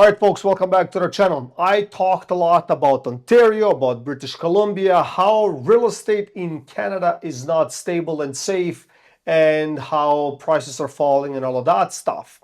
All right, folks, welcome back to the channel. I talked a lot about Ontario, about British Columbia, how real estate in Canada is not stable and safe, and how prices are falling and all of that stuff.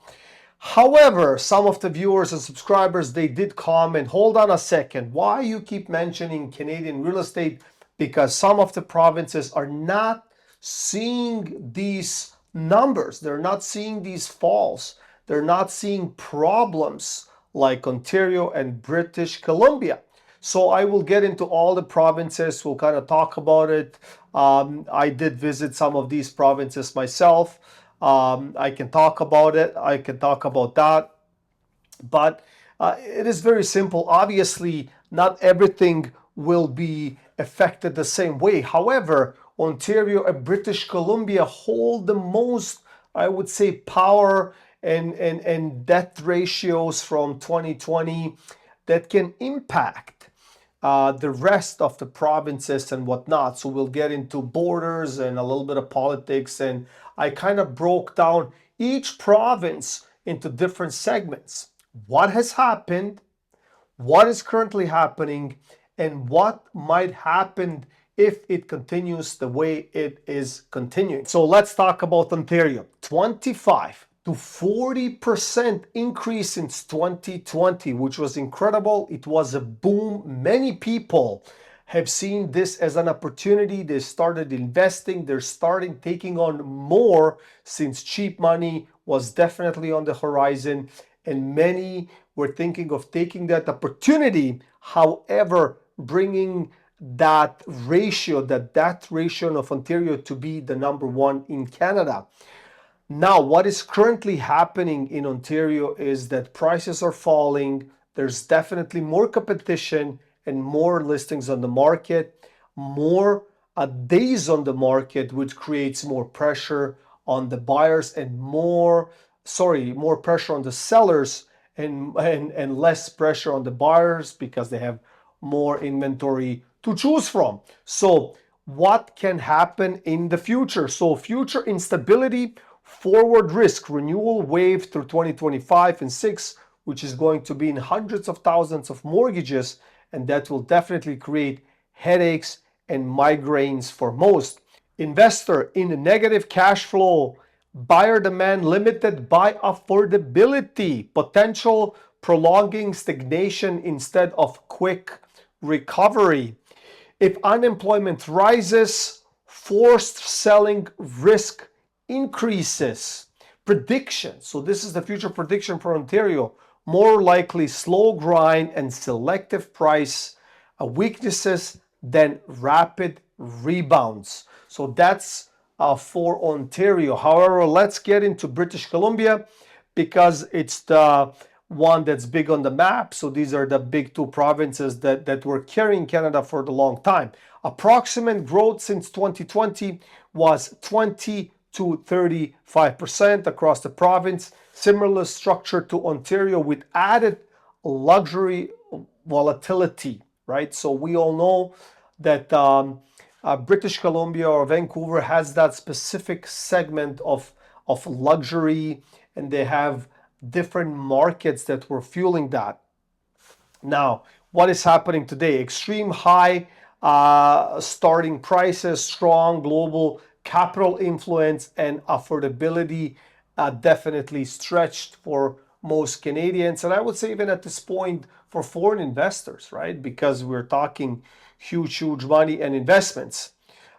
However, some of the viewers and subscribers, they did comment, hold on a second, why you keep mentioning Canadian real estate? Because some of the provinces are not seeing these numbers. They're not seeing these falls. They're not seeing problems like Ontario and British Columbia. So I will get into all the provinces. We'll kind of talk about it. I did visit some of these provinces myself. I can talk about it. I can talk about that. But it is very simple. Obviously, not everything will be affected the same way. However, Ontario and British Columbia hold the most, I would say, power and debt ratios from 2020 that can impact the rest of the provinces and whatnot. So we'll get into borders and a little bit of politics. And I kind of broke down each province into different segments. What has happened, what is currently happening, and what might happen if it continues the way it is continuing. So let's talk about Ontario. 25 to 40% increase since 2020, which was incredible. It was a boom. Many people have seen this as an opportunity. They started investing. They're starting taking on more since cheap money was definitely on the horizon. And many were thinking of taking that opportunity. However, bringing that ratio of Ontario to be the number one in Canada. Now, what is currently happening in Ontario is that prices are falling. There's definitely more competition and more listings on the market, more days on the market, which creates more pressure on the buyers and more pressure on the sellers and less pressure on the buyers because they have more inventory to choose from. So what can happen in the future? So future instability, forward risk, renewal wave through 2025 and 6, which is going to be in hundreds of thousands of mortgages, and that will definitely create headaches and migraines for most. Investor in a negative cash flow, buyer demand limited by affordability, potential prolonging stagnation instead of quick recovery. If unemployment rises, forced selling risk increases. Prediction. So this is the future prediction for Ontario. More likely slow grind and selective price weaknesses than rapid rebounds. So that's for Ontario. However, let's get into British Columbia because it's the one that's big on the map. So these are the big two provinces that were carrying Canada for the long time. Approximate growth since 2020 was 20 to 35% across the province. Similar structure to Ontario with added luxury volatility, right? So we all know that British Columbia or Vancouver has that specific segment of luxury, and they have different markets that were fueling that. Now, what is happening today? Extreme high starting prices, strong global capital influence, and affordability definitely stretched for most Canadians. And I would say even at this point for foreign investors, right? Because we're talking huge money and investments.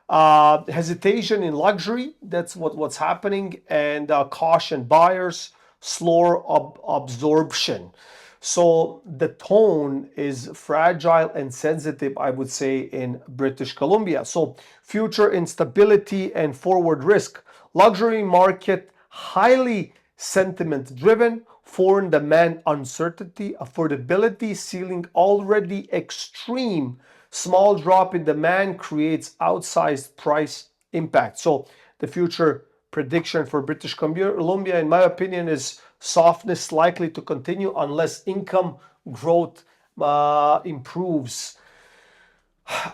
Hesitation in luxury, that's what's happening, and caution buyers, slower absorption. So the tone is fragile and sensitive, I would say, in British Columbia. So future instability and forward risk. Luxury market, highly sentiment driven, foreign demand uncertainty, affordability ceiling already extreme. Small drop in demand creates outsized price impact. So the future prediction for British Columbia, in my opinion, is softness likely to continue unless income growth improves.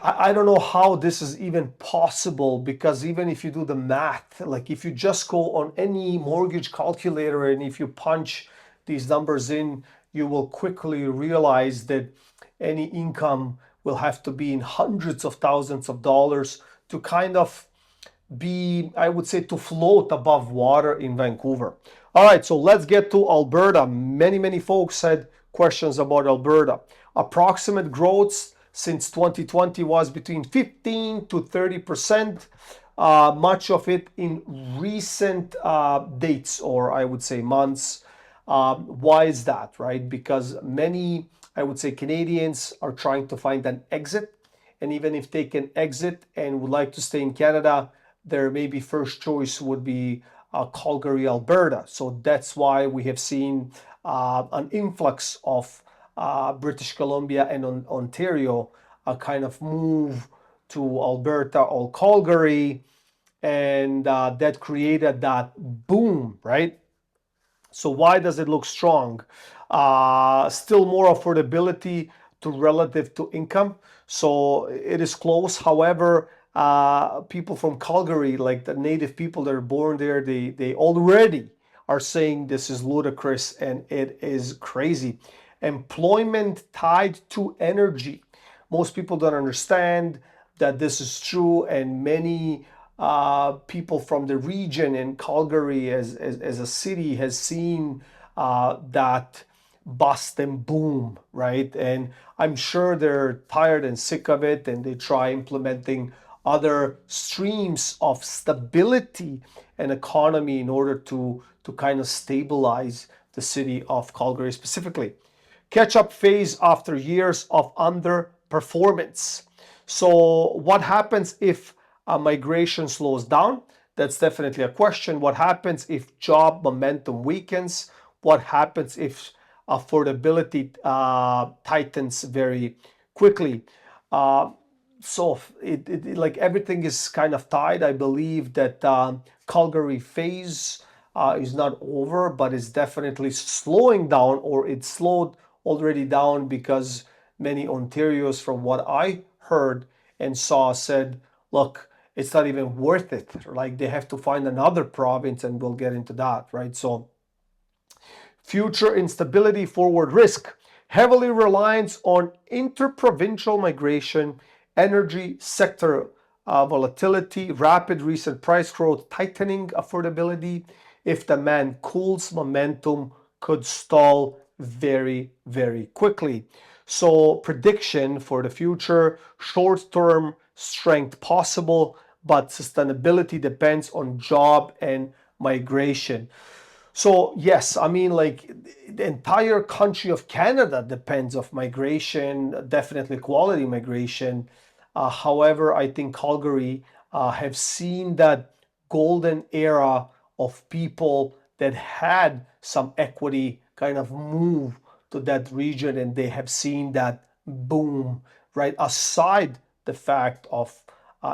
I don't know how this is even possible, because even if you do the math, like if you just go on any mortgage calculator and if you punch these numbers in, you will quickly realize that any income will have to be in hundreds of thousands of dollars to kind of be, I would say, to float above water in Vancouver. All right, so let's get to Alberta. Many folks had questions about Alberta. Approximate growth since 2020 was between 15 to 30%, much of it in recent dates, or I would say months. Why is that, right? Because many, I would say, Canadians are trying to find an exit. And even if they can exit and would like to stay in Canada, their maybe first choice would be Calgary, Alberta. So that's why we have seen an influx of British Columbia and Ontario kind of move to Alberta or Calgary, and that created that boom, right? So why does it look strong? Still more affordability to relative to income. So it is close. However, people from Calgary, like the native people that are born there, they already are saying this is ludicrous and it is crazy. Employment tied to energy. Most people don't understand that this is true, and many people from the region in Calgary as a city has seen that bust and boom, right? And I'm sure they're tired and sick of it, and they try implementing other streams of stability and economy in order to kind of stabilize the city of Calgary specifically. Catch up phase after years of underperformance. So, what happens if migration slows down? That's definitely a question. What happens if job momentum weakens? What happens if affordability tightens very quickly? Uh, so like everything is kind of tied. I believe that Calgary phase is not over, but it's definitely slowing down, or it slowed already down because many Ontarios, from what I heard and saw, said, look, it's not even worth it. Like they have to find another province, and we'll get into that, right? So future instability, forward risk, heavily reliance on interprovincial migration, energy sector volatility, rapid recent price growth, tightening affordability. If demand cools, momentum could stall very quickly. So, prediction for the future, short term strength possible, but sustainability depends on job and migration. So yes, I mean, like the entire country of Canada depends of migration, definitely quality migration. However, I think Calgary have seen that golden era of people that had some equity kind of move to that region, and they have seen that boom, right? Aside the fact of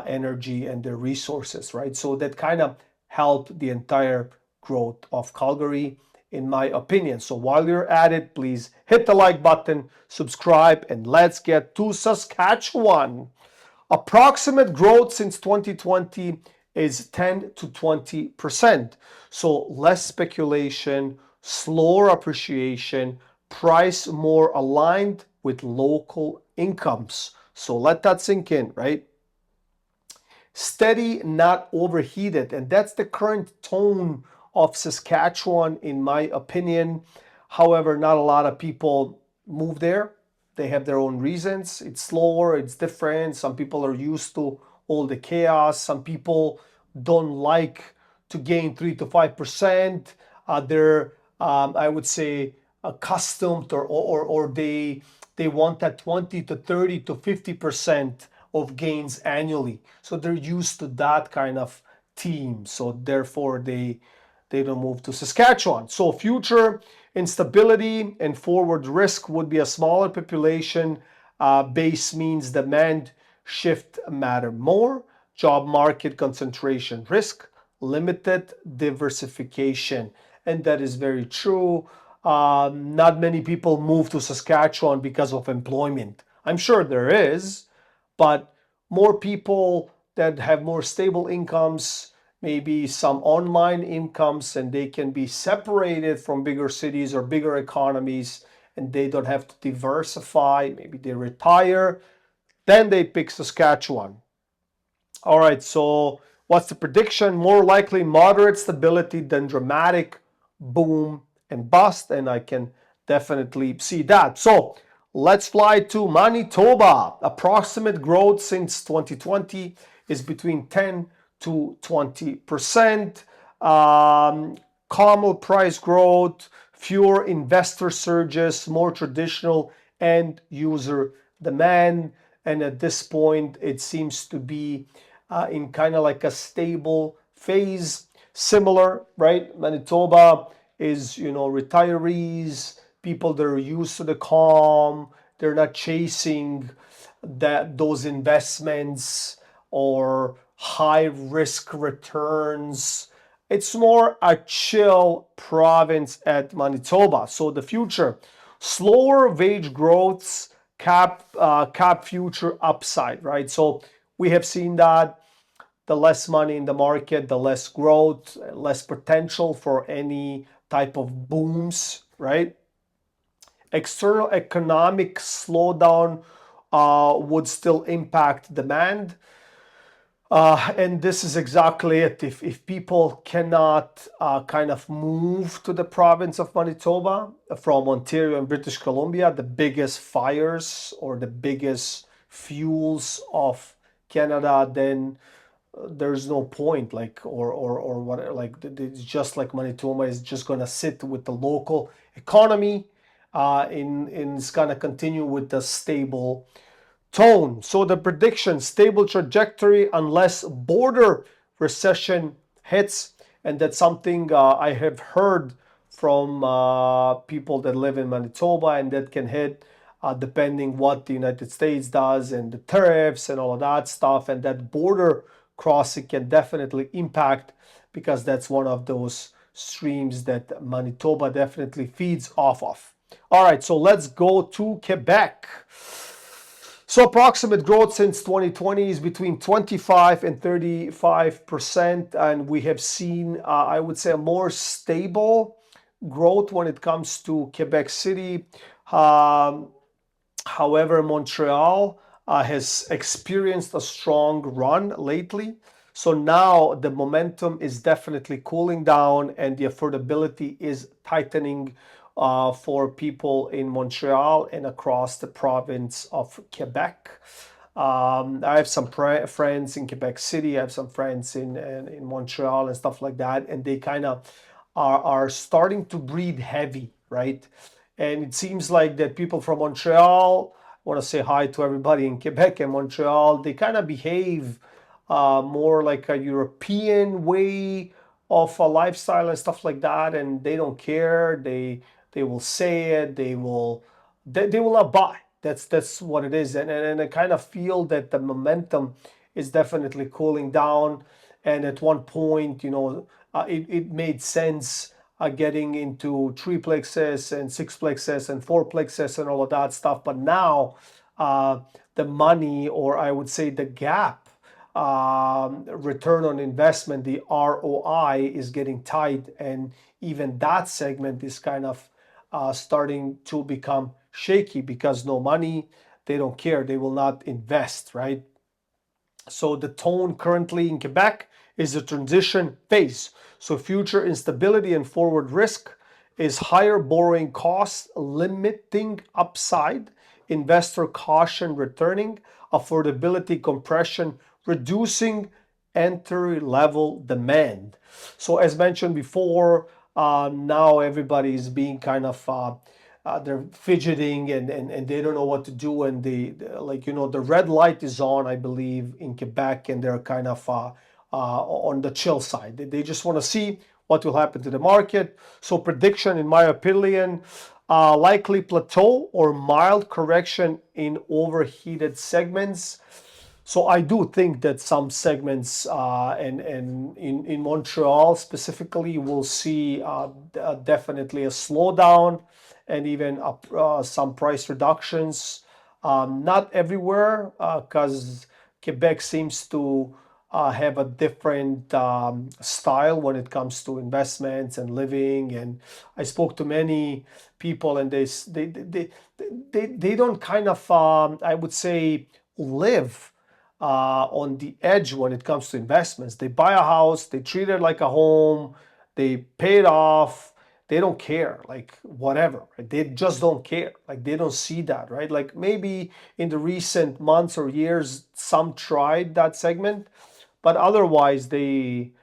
energy and their resources, right? So that kind of helped the entire growth of Calgary, in my opinion. So while you're at it, please hit the like button, subscribe, and let's get to Saskatchewan. Approximate growth since 2020 is 10 to 20%. So less speculation, slower appreciation, price more aligned with local incomes. So let that sink in, right? Steady, not overheated. And that's the current tone of Saskatchewan, in my opinion. However, not a lot of people move there. They have their own reasons. It's slower, it's different. Some people are used to all the chaos. Some people don't like to gain 3 to 5%. They're, I would say, accustomed, or they want that 20 to 30 to 50% of gains annually. So they're used to that kind of team. So therefore they don't move to Saskatchewan. So future instability and forward risk would be a smaller population base, means demand shift matter more, job market concentration risk, limited diversification. And that is very true. Not many people move to Saskatchewan because of employment. I'm sure there is, but more people that have more stable incomes, maybe some online incomes, and they can be separated from bigger cities or bigger economies, and they don't have to diversify, maybe they retire, then they pick Saskatchewan. All right, so what's the prediction? More likely moderate stability than dramatic boom and bust, and I can definitely see that. So let's fly to Manitoba. Approximate growth since 2020 is between 10 to 20%. Calmer price growth, fewer investor surges, more traditional end user demand. And at this point, it seems to be in kind of like a stable phase. Similar, right? Manitoba is, retirees, people that are used to the calm. They're not chasing those investments or high risk returns. It's more a chill province at Manitoba. So the future, slower wage growths, cap future upside, right? So we have seen that the less money in the market, the less growth, less potential for any type of booms, right? External economic slowdown would still impact demand. And this is exactly it. If people cannot kind of move to the province of Manitoba from Ontario and British Columbia, the biggest fires or the biggest fuels of Canada, then there's no point, like, or what, like, it's just like Manitoba is just gonna sit with the local economy, in it's gonna continue with the stable tone. So the prediction, stable trajectory unless border recession hits. And that's something I have heard from people that live in Manitoba, and that can hit depending what the United States does and the tariffs and all of that stuff. And that border crossing can definitely impact, because that's one of those streams that Manitoba definitely feeds off of. All right, so let's go to Quebec. So approximate growth since 2020 is between 25 and 35%. And we have seen, I would say, a more stable growth when it comes to Quebec City. However, Montreal has experienced a strong run lately. So now the momentum is definitely cooling down, and the affordability is tightening for people in Montreal and across the province of Quebec. I have some friends in Quebec City. I have some friends in Montreal and stuff like that, and they kind of are starting to breathe heavy, right? And it seems like that people from Montreal, I want to say hi to everybody in Quebec and Montreal, they kind of behave more like a European way of a lifestyle and stuff like that, and they don't care. They will say it. They will not buy. That's what it is, and I kind of feel that the momentum is definitely cooling down. And at one point, it made sense getting into triplexes and sixplexes and fourplexes and all of that stuff. But now the money, or I would say the gap, return on investment, the ROI, is getting tight, and even that segment is kind of starting to become shaky, because no money, they don't care, they will not invest, right? So the tone currently in Quebec is a transition phase. So future instability and forward risk is higher borrowing costs, limiting upside, investor caution returning, affordability compression, reducing entry level demand. So as mentioned before, now everybody is being kind of they're fidgeting, and they don't know what to do, and the red light is on, I believe, in Quebec, and they're kind of on the chill side. They just want to see what will happen to the market. So prediction, in my opinion, likely plateau or mild correction in overheated segments. So I do think that some segments, and in Montreal specifically, will see definitely a slowdown, and even some price reductions. Not everywhere, because Quebec seems to have a different style when it comes to investments and living. And I spoke to many people, and they don't kind of I would say live on the edge when it comes to investments. They buy a house, they treat it like a home, they pay it off. They don't care, like whatever. Right? They just don't care. Like they don't see that, right? Like maybe in the recent months or years, some tried that segment, but otherwise they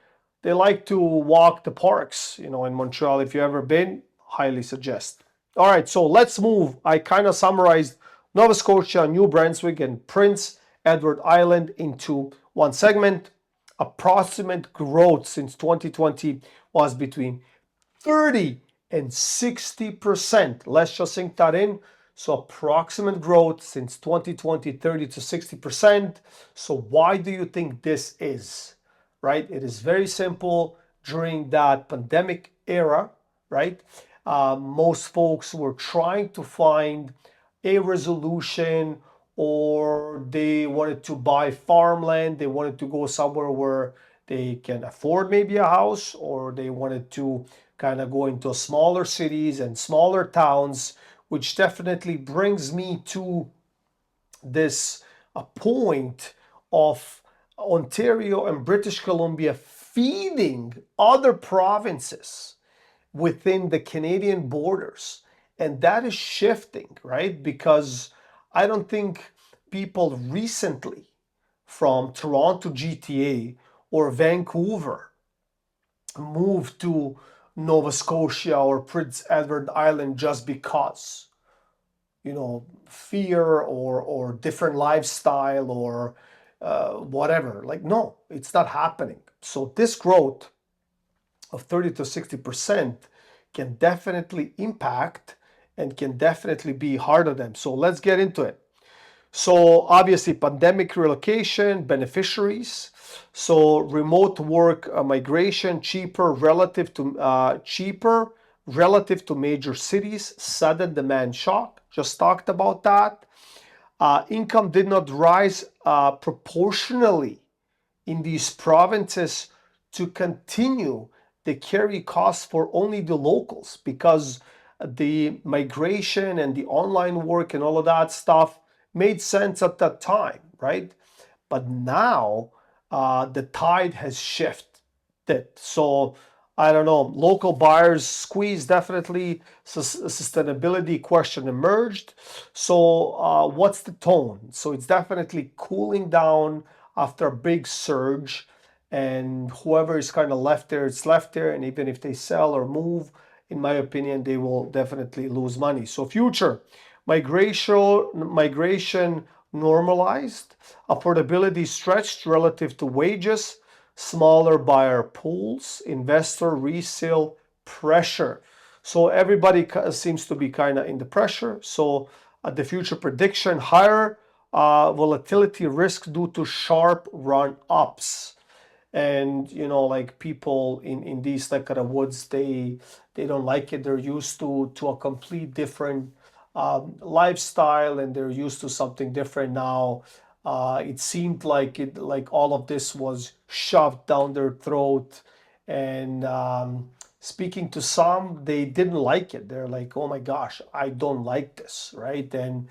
like to walk the parks, in Montreal. If you ever been, highly suggest. All right, so let's move. I kind of summarized Nova Scotia, New Brunswick, and Prince Edward Island into one segment. Approximate growth since 2020 was between 30 and 60%. Let's just sink that in. So approximate growth since 2020, 30 to 60%. So why do you think this is? Right? It is very simple. During that pandemic era, right? Most folks were trying to find a resolution, or they wanted to buy farmland. They wanted to go somewhere where they can afford maybe a house, or they wanted to kind of go into smaller cities and smaller towns, which definitely brings me to this a point of Ontario and British Columbia feeding other provinces within the Canadian borders. And that is shifting, right? Because I don't think people recently from Toronto GTA or Vancouver moved to Nova Scotia or Prince Edward Island just because, fear or different lifestyle or whatever. Like, no, it's not happening. So this growth of 30 to 60% can definitely impact and can definitely be hard on them. So let's get into it. So obviously pandemic relocation, beneficiaries. So remote work migration, cheaper relative to major cities, sudden demand shock. Just talked about that. Income did not rise proportionally in these provinces to continue the carry costs for only the locals, because the migration and the online work and all of that stuff made sense at that time, right? But now the tide has shifted. So I don't know, local buyers squeeze, definitely. Sustainability question emerged. So what's the tone? So it's definitely cooling down after a big surge, and whoever is kind of left there, it's left there. And even if they sell or move, in my opinion, they will definitely lose money. So future migration normalized, affordability stretched relative to wages, smaller buyer pools, investor resale pressure. So everybody seems to be kind of in the pressure. So the future prediction, higher volatility risk due to sharp run ups. And like people in these neck of the woods, they don't like it. They're used to a complete different lifestyle, and they're used to something different now. It seemed like all of this was shoved down their throat. And speaking to some, they didn't like it. They're like, oh my gosh, I don't like this, right? And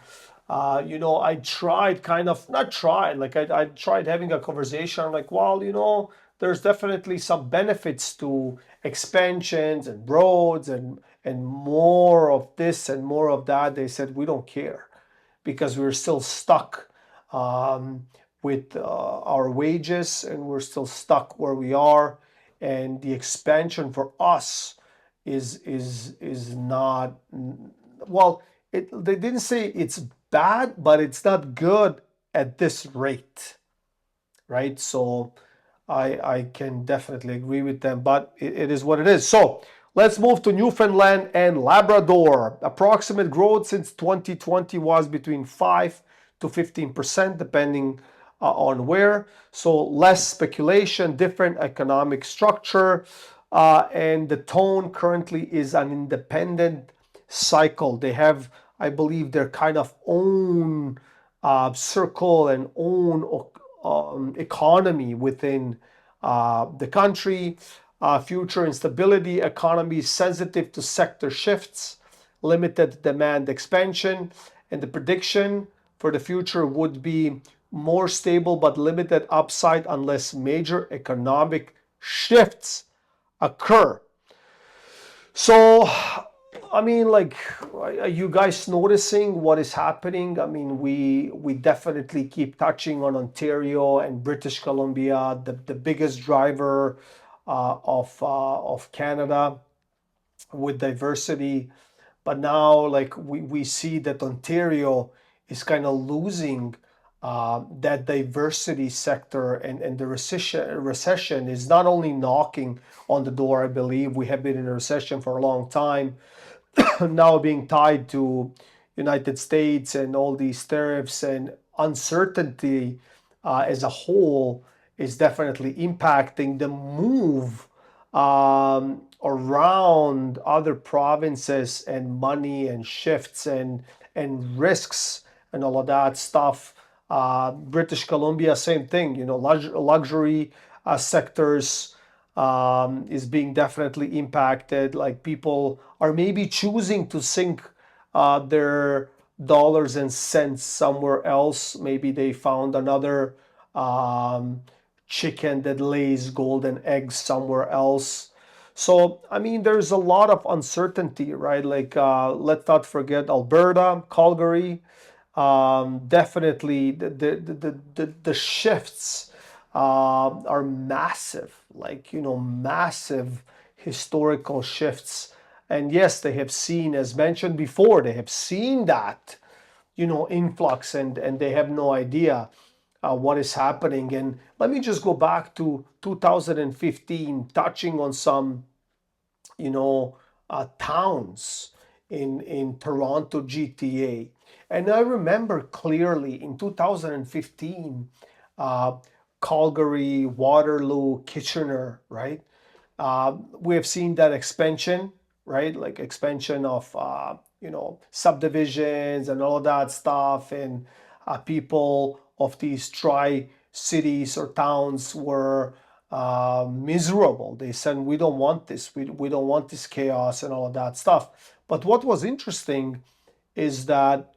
I tried kind of, not tried, like I tried having a conversation. I'm like, well, there's definitely some benefits to expansions and roads and more of this and more of that. They said, we don't care, because we're still stuck with our wages, and we're still stuck where we are. And the expansion for us is not, well, they didn't say it's bad, but it's not good at this rate, right? So I can definitely agree with them, but it is what it is. So let's move to Newfoundland and Labrador. Approximate growth since 2020 was between 5 to 15%, depending on where. So less speculation, different economic structure, and the tone currently is an independent cycle. They have, I believe, their kind of own circle and own economy within the country. Future instability, economy sensitive to sector shifts, limited demand expansion, and the prediction for the future would be more stable but limited upside unless major economic shifts occur. So, I mean, like, are you guys noticing what is happening? I mean, we definitely keep touching on Ontario and British Columbia, the biggest driver of Canada with diversity. But now, like, we see that Ontario is kind of losing that diversity sector, and the recession is not only knocking on the door. I believe we have been in a recession for a long time, now being tied to United States and all these tariffs and uncertainty as a whole is definitely impacting the move around other provinces and money and shifts and risks and all of that stuff. British Columbia, same thing. Luxury sectors is being definitely impacted. Like, people are maybe choosing to sink their dollars and cents somewhere else. Maybe they found another um, chicken that lays golden eggs somewhere else. So, I mean, there's a lot of uncertainty, right? Like, let's not forget Alberta, Calgary. Definitely, the shifts are massive, like, massive historical shifts. And yes, they have seen, as mentioned before, they have seen that, influx, and they have no idea what is happening. And let me just go back to 2015, touching on some towns in Toronto GTA. And I remember clearly in 2015, uh, Calgary, Waterloo, Kitchener, right? We have seen that expansion, right? Like, expansion of subdivisions and all that stuff, and people of these tri cities or towns were miserable. They said, we don't want this. We don't want this chaos and all of that stuff. But what was interesting is that,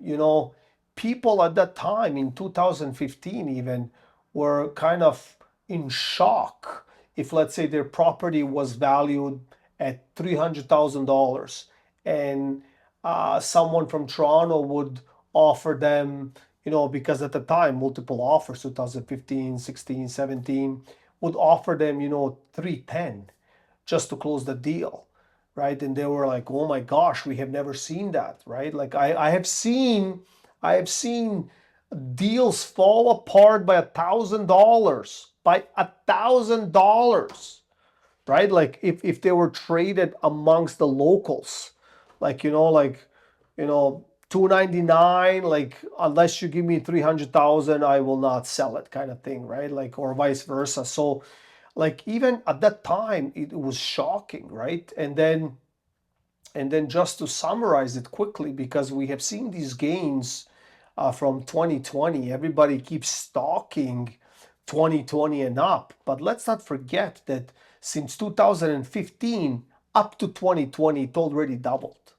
people at that time in 2015 even were kind of in shock if, let's say, their property was valued at $300,000, and someone from Toronto would offer them, because at the time, multiple offers, 2015, 16, 17, would offer them, 310 just to close the deal, right? And they were like, oh my gosh, we have never seen that, right? Like, I have seen deals fall apart by $1,000, right? Like, if they were traded amongst the locals, like, 299, like, unless you give me 300,000, I will not sell it, kind of thing, right? Like, or vice versa. So, like, even at that time, it was shocking, right? And then just to summarize it quickly, because we have seen these gains from 2020, everybody keeps talking 2020 and up. But let's not forget that since 2015 up to 2020, it already doubled,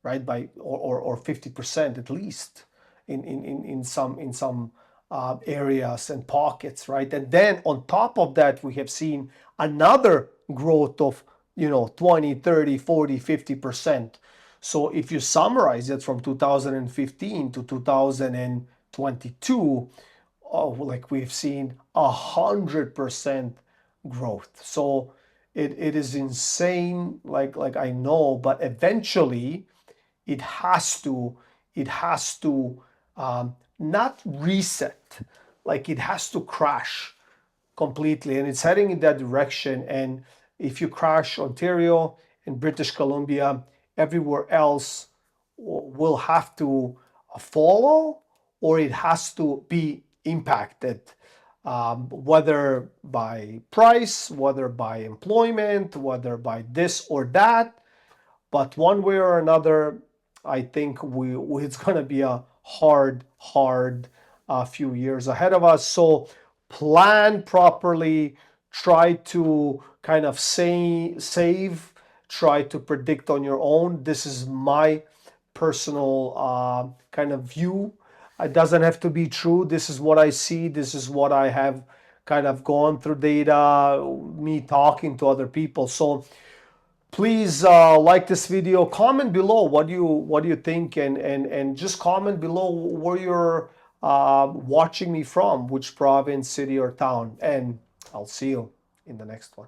right? By or 50% at least in some areas and pockets, right? And then on top of that, we have seen another growth of 20, 30, 40, 50%. So if you summarize it from 2015 to 2022, like, we've seen 100% growth. So it is insane, like I know, but eventually it has to not reset, like, it has to crash completely, and it's heading in that direction. And if you crash Ontario and British Columbia, everywhere else will have to follow, or it has to be impacted, whether by price, whether by employment, whether by this or that. But one way or another, I think it's going to be a hard few years ahead of us. So plan properly, try to kind of save, try to predict on your own. This is my personal kind of view. It doesn't have to be true. This is what I see. This is what I have kind of gone through data, me talking to other people. So please like this video, comment below what you think, and just comment below where you're watching me from, which province, city, or town, and I'll see you in the next one.